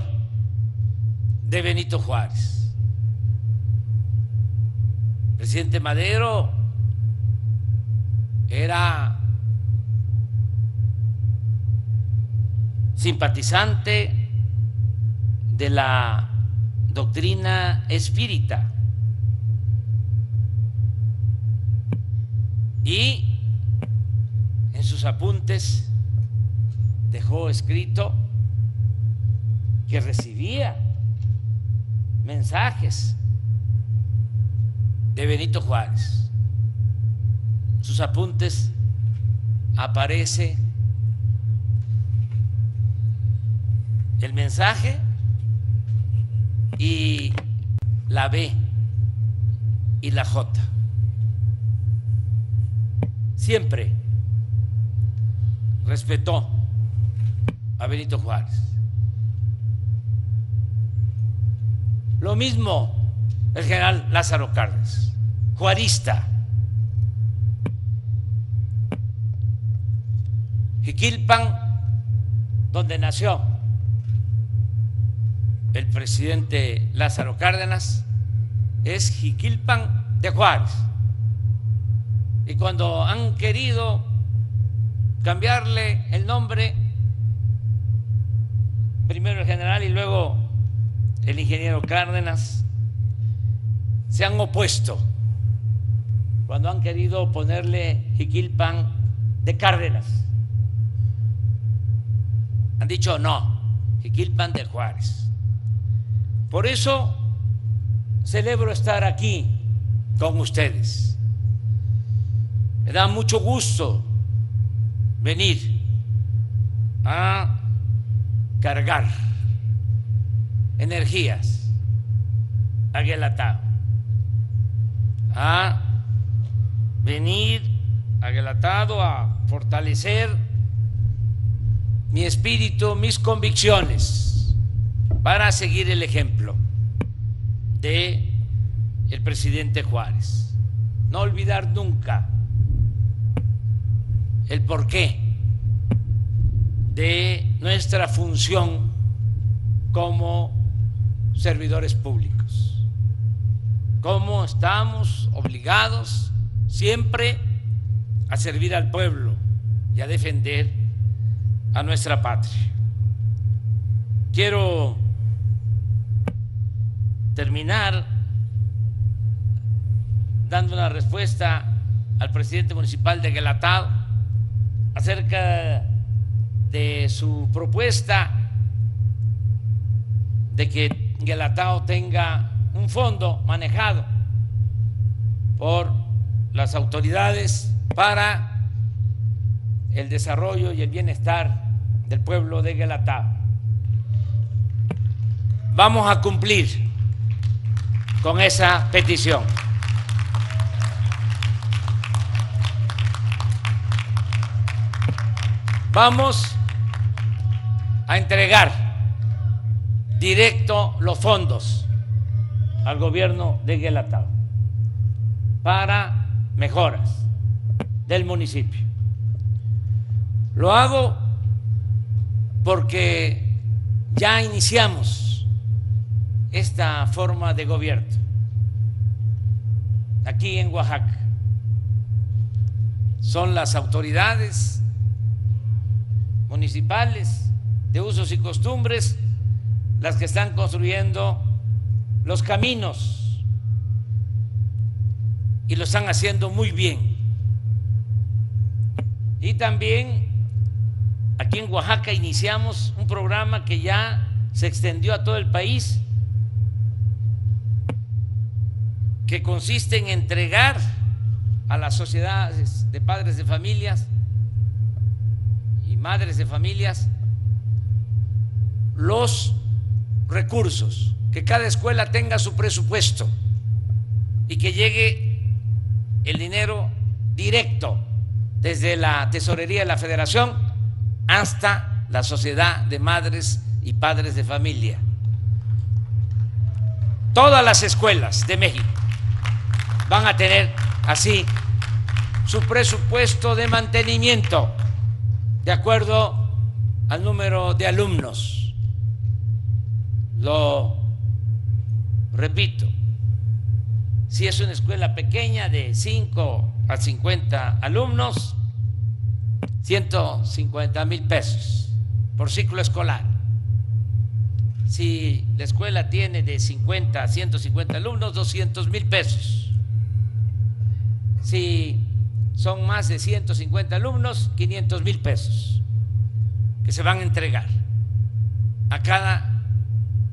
de Benito Juárez. El presidente Madero era simpatizante de la doctrina espírita y en sus apuntes dejó escrito que recibía mensajes de Benito Juárez. En sus apuntes aparece el mensaje y la B y la J. Siempre respetó a Benito Juárez. Lo mismo el general Lázaro Cárdenas, juarista. Jiquilpan, donde nació el presidente Lázaro Cárdenas, es Jiquilpan de Juárez. Y cuando han querido cambiarle el nombre, primero el general y luego el ingeniero Cárdenas, se han opuesto cuando han querido ponerle Jiquilpan de Cárdenas. Han dicho no, Jiquilpan de Juárez. Por eso celebro estar aquí con ustedes. Me da mucho gusto venir a cargar energías a Guelatao, a venir a Guelatao a fortalecer mi espíritu, mis convicciones, para seguir el ejemplo de el presidente Juárez. No olvidar nunca el porqué de nuestra función como servidores públicos, cómo estamos obligados siempre a servir al pueblo y a defender a nuestra patria. Quiero terminar dando una respuesta al presidente municipal de Guelatao acerca de su propuesta de que Guelatao tenga un fondo manejado por las autoridades para el desarrollo y el bienestar del pueblo de Guelatao. Vamos a cumplir con esa petición. Vamos a entregar directo los fondos al gobierno de Guelatao para mejoras del municipio. Lo hago porque ya iniciamos esta forma de gobierno aquí en Oaxaca. Son las autoridades municipales de usos y costumbres las que están construyendo los caminos y lo están haciendo muy bien. Y también aquí en Oaxaca iniciamos un programa que ya se extendió a todo el país, que consiste en entregar a las sociedades de padres de familias y madres de familias los recursos, que cada escuela tenga su presupuesto y que llegue el dinero directo desde la tesorería de la Federación hasta la sociedad de madres y padres de familia. Todas las escuelas de México van a tener así su presupuesto de mantenimiento de acuerdo al número de alumnos. Lo repito, si es una escuela pequeña de 5 a 50 alumnos, 150,000 pesos por ciclo escolar. Si la escuela tiene de 50 a 150 alumnos, 200,000 pesos. Si son más de 150 alumnos, 500,000 pesos que se van a entregar a cada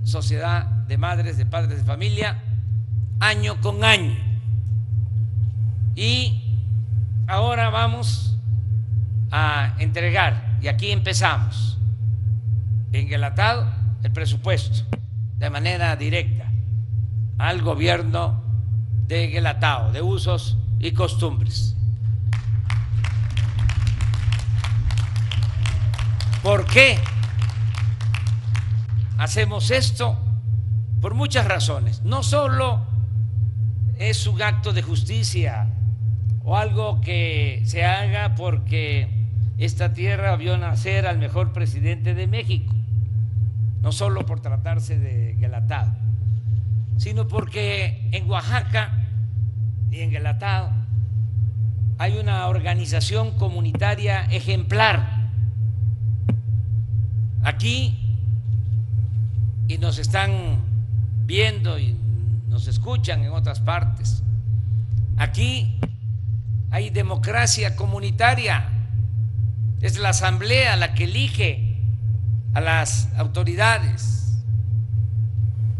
sociedad de madres, de padres de familia, año con año. Y ahora vamos a entregar, y aquí empezamos, en Guelatao, el presupuesto de manera directa al gobierno de Guelatao, de usos y costumbres. ¿Por qué hacemos esto? Por muchas razones. No solo es un acto de justicia o algo que se haga porque esta tierra vio nacer al mejor presidente de México, no solo por tratarse de Guelatao, sino porque en Oaxaca y en Guelatao hay una organización comunitaria ejemplar. Aquí, y nos están viendo y nos escuchan en otras partes, aquí hay democracia comunitaria. Es la asamblea la que elige a las autoridades.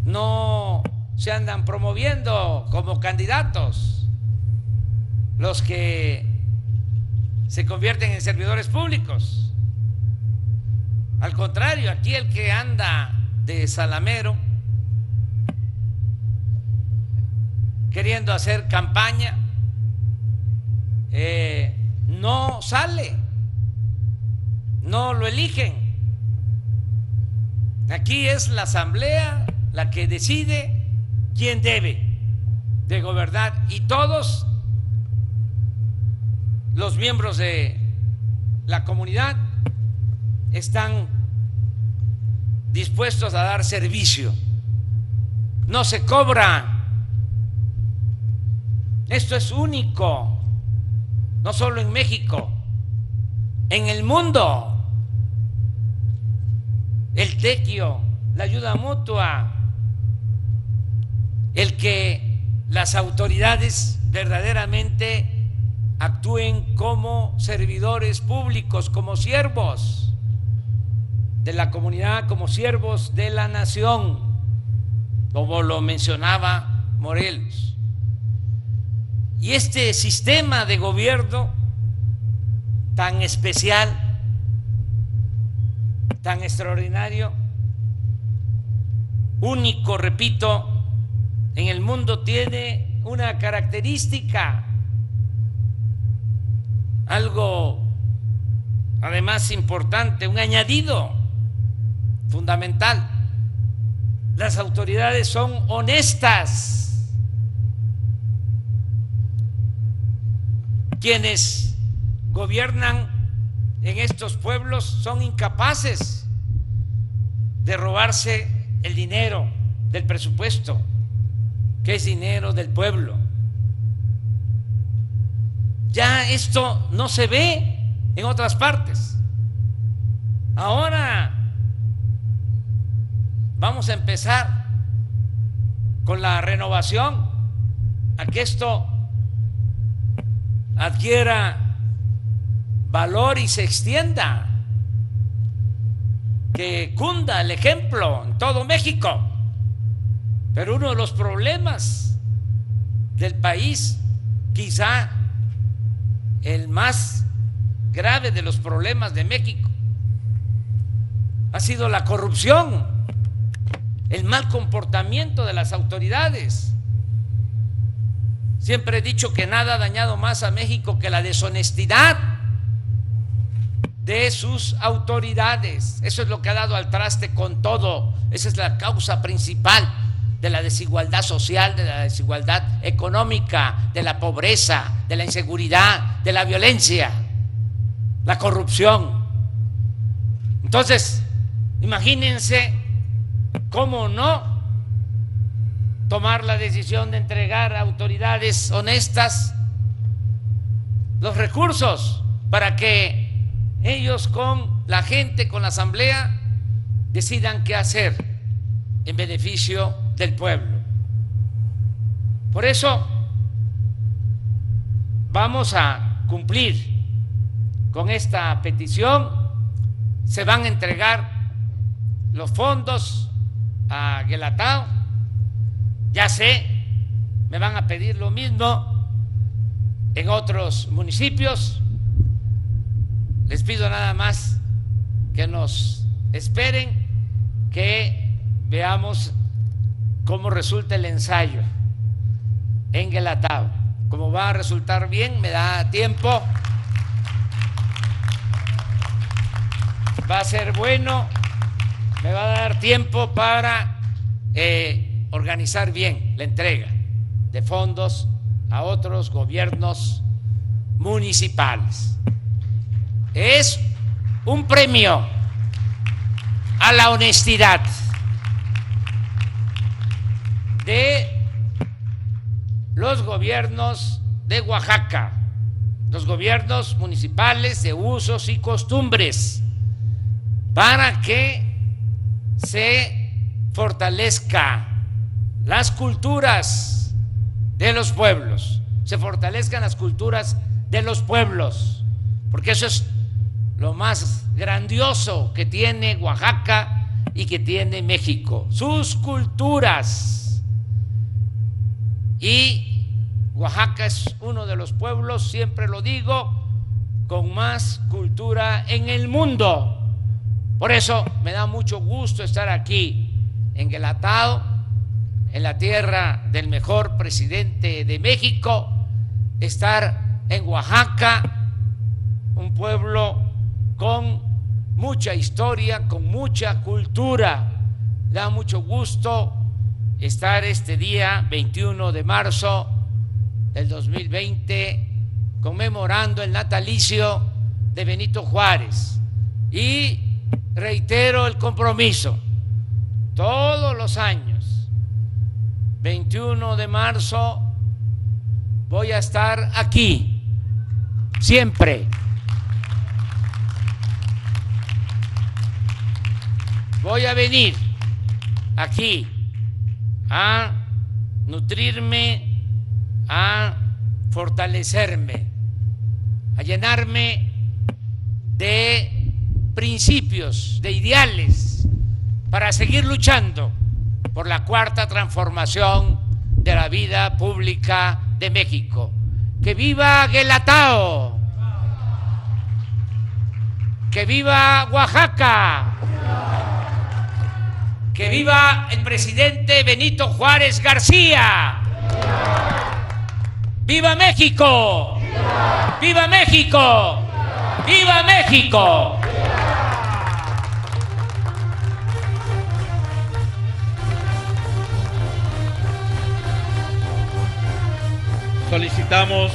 No se andan promoviendo como candidatos los que se convierten en servidores públicos. Al contrario, aquí el que anda de salamero queriendo hacer campaña no sale, no lo eligen. Aquí es la asamblea la que decide quién debe de gobernar, y todos los miembros de la comunidad están dispuestos a dar servicio. No se cobra. Esto es único, no solo en México, en el mundo. El tequio, la ayuda mutua, el que las autoridades verdaderamente actúen como servidores públicos, como siervos de la comunidad, como siervos de la nación. como lo mencionaba Morelos. Y este sistema de gobierno tan especial, tan extraordinario, único, repito, en el mundo, tiene una característica, algo además importante, un añadido fundamental: las autoridades son honestas. Quienes gobiernan en estos pueblos son incapaces de robarse el dinero del presupuesto, que es dinero del pueblo. Ya esto no se ve en otras partes. Ahora vamos a empezar con la renovación, a que esto adquiera valor y se extienda, que cunda el ejemplo en todo México. Pero uno de los problemas del país, quizá el más grave de los problemas de México, ha sido la corrupción, el mal comportamiento de las autoridades. Siempre he dicho que nada ha dañado más a México que la deshonestidad de sus autoridades. Eso es lo que ha dado al traste con todo. Esa es la causa principal de la desigualdad social, de la desigualdad económica, de la pobreza, de la inseguridad, de la violencia, la corrupción. Entonces, imagínense cómo no tomar la decisión de entregar a autoridades honestas los recursos para que ellos, con la gente, con la asamblea, decidan qué hacer en beneficio del pueblo. Por eso vamos a cumplir con esta petición. Se van a entregar los fondos a Guelatao. Ya sé, me van a pedir lo mismo en otros municipios. Les pido nada más que nos esperen, que veamos cómo resulta el ensayo en Guelatao. Como va a resultar bien, me da tiempo, va a ser bueno, me va a dar tiempo para organizar bien la entrega de fondos a otros gobiernos municipales. Es un premio a la honestidad de los gobiernos de Oaxaca, los gobiernos municipales de usos y costumbres, para que se fortalezca las culturas de los pueblos, se fortalezcan las culturas de los pueblos, porque eso es lo más grandioso que tiene Oaxaca y que tiene México, sus culturas. Y Oaxaca es uno de los pueblos, siempre lo digo, con más cultura en el mundo. Por eso me da mucho gusto estar aquí en Guelatao, en la tierra del mejor presidente de México, estar en Oaxaca, un pueblo con mucha historia, con mucha cultura. Da mucho gusto estar este día 21 de marzo del 2020 conmemorando el natalicio de Benito Juárez, y reitero el compromiso: todos los años 21 de marzo voy a estar aquí, siempre. Voy a venir aquí a nutrirme, a fortalecerme, a llenarme de principios, de ideales, para seguir luchando por la cuarta transformación de la vida pública de México. ¡Que viva Guelatao! ¡Que viva Oaxaca! ¡Que viva el presidente Benito Juárez García! ¡Viva México! ¡Viva México! ¡Viva México! Solicitamos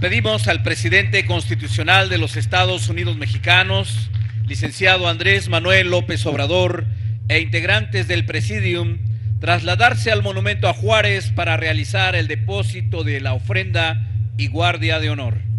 pedimos al presidente constitucional de los Estados Unidos Mexicanos, licenciado Andrés Manuel López Obrador, e integrantes del Presidium, trasladarse al monumento a Juárez para realizar el depósito de la ofrenda y guardia de honor.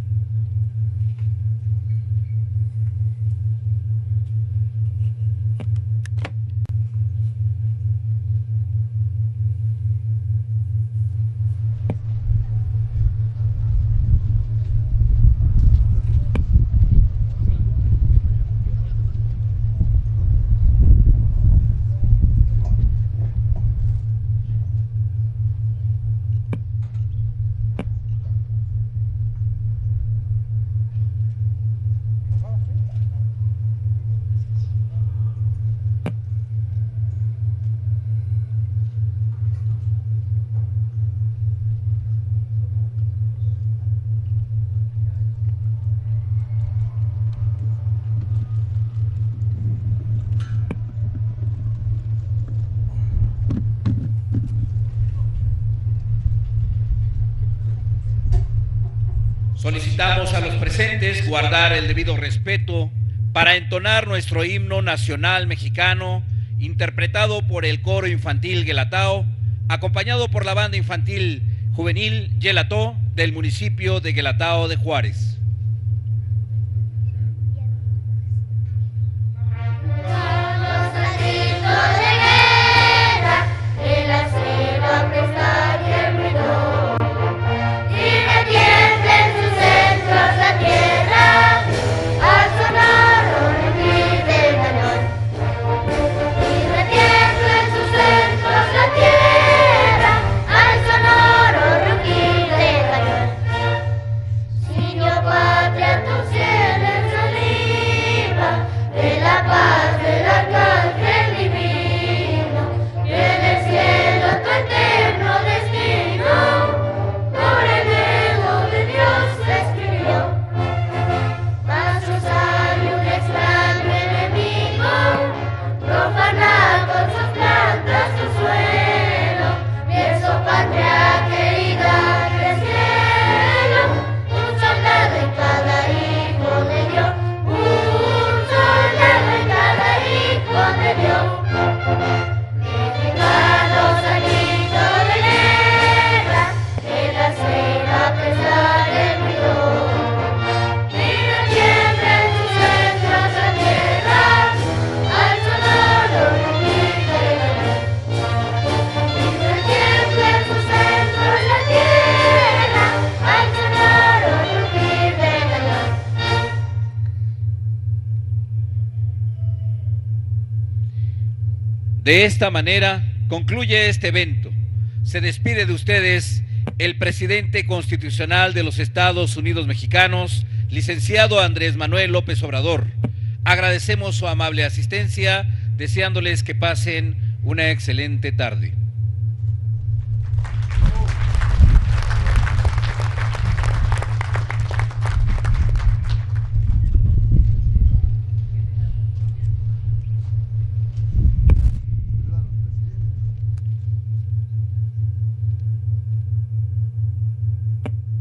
Solicitamos a los presentes guardar el debido respeto para entonar nuestro himno nacional mexicano, interpretado por el coro infantil Guelatao, acompañado por la banda infantil juvenil Yelató del municipio de Guelatao de Juárez. De esta manera concluye este evento. Se despide de ustedes el presidente constitucional de los Estados Unidos Mexicanos, licenciado Andrés Manuel López Obrador. Agradecemos su amable asistencia, deseándoles que pasen una excelente tarde.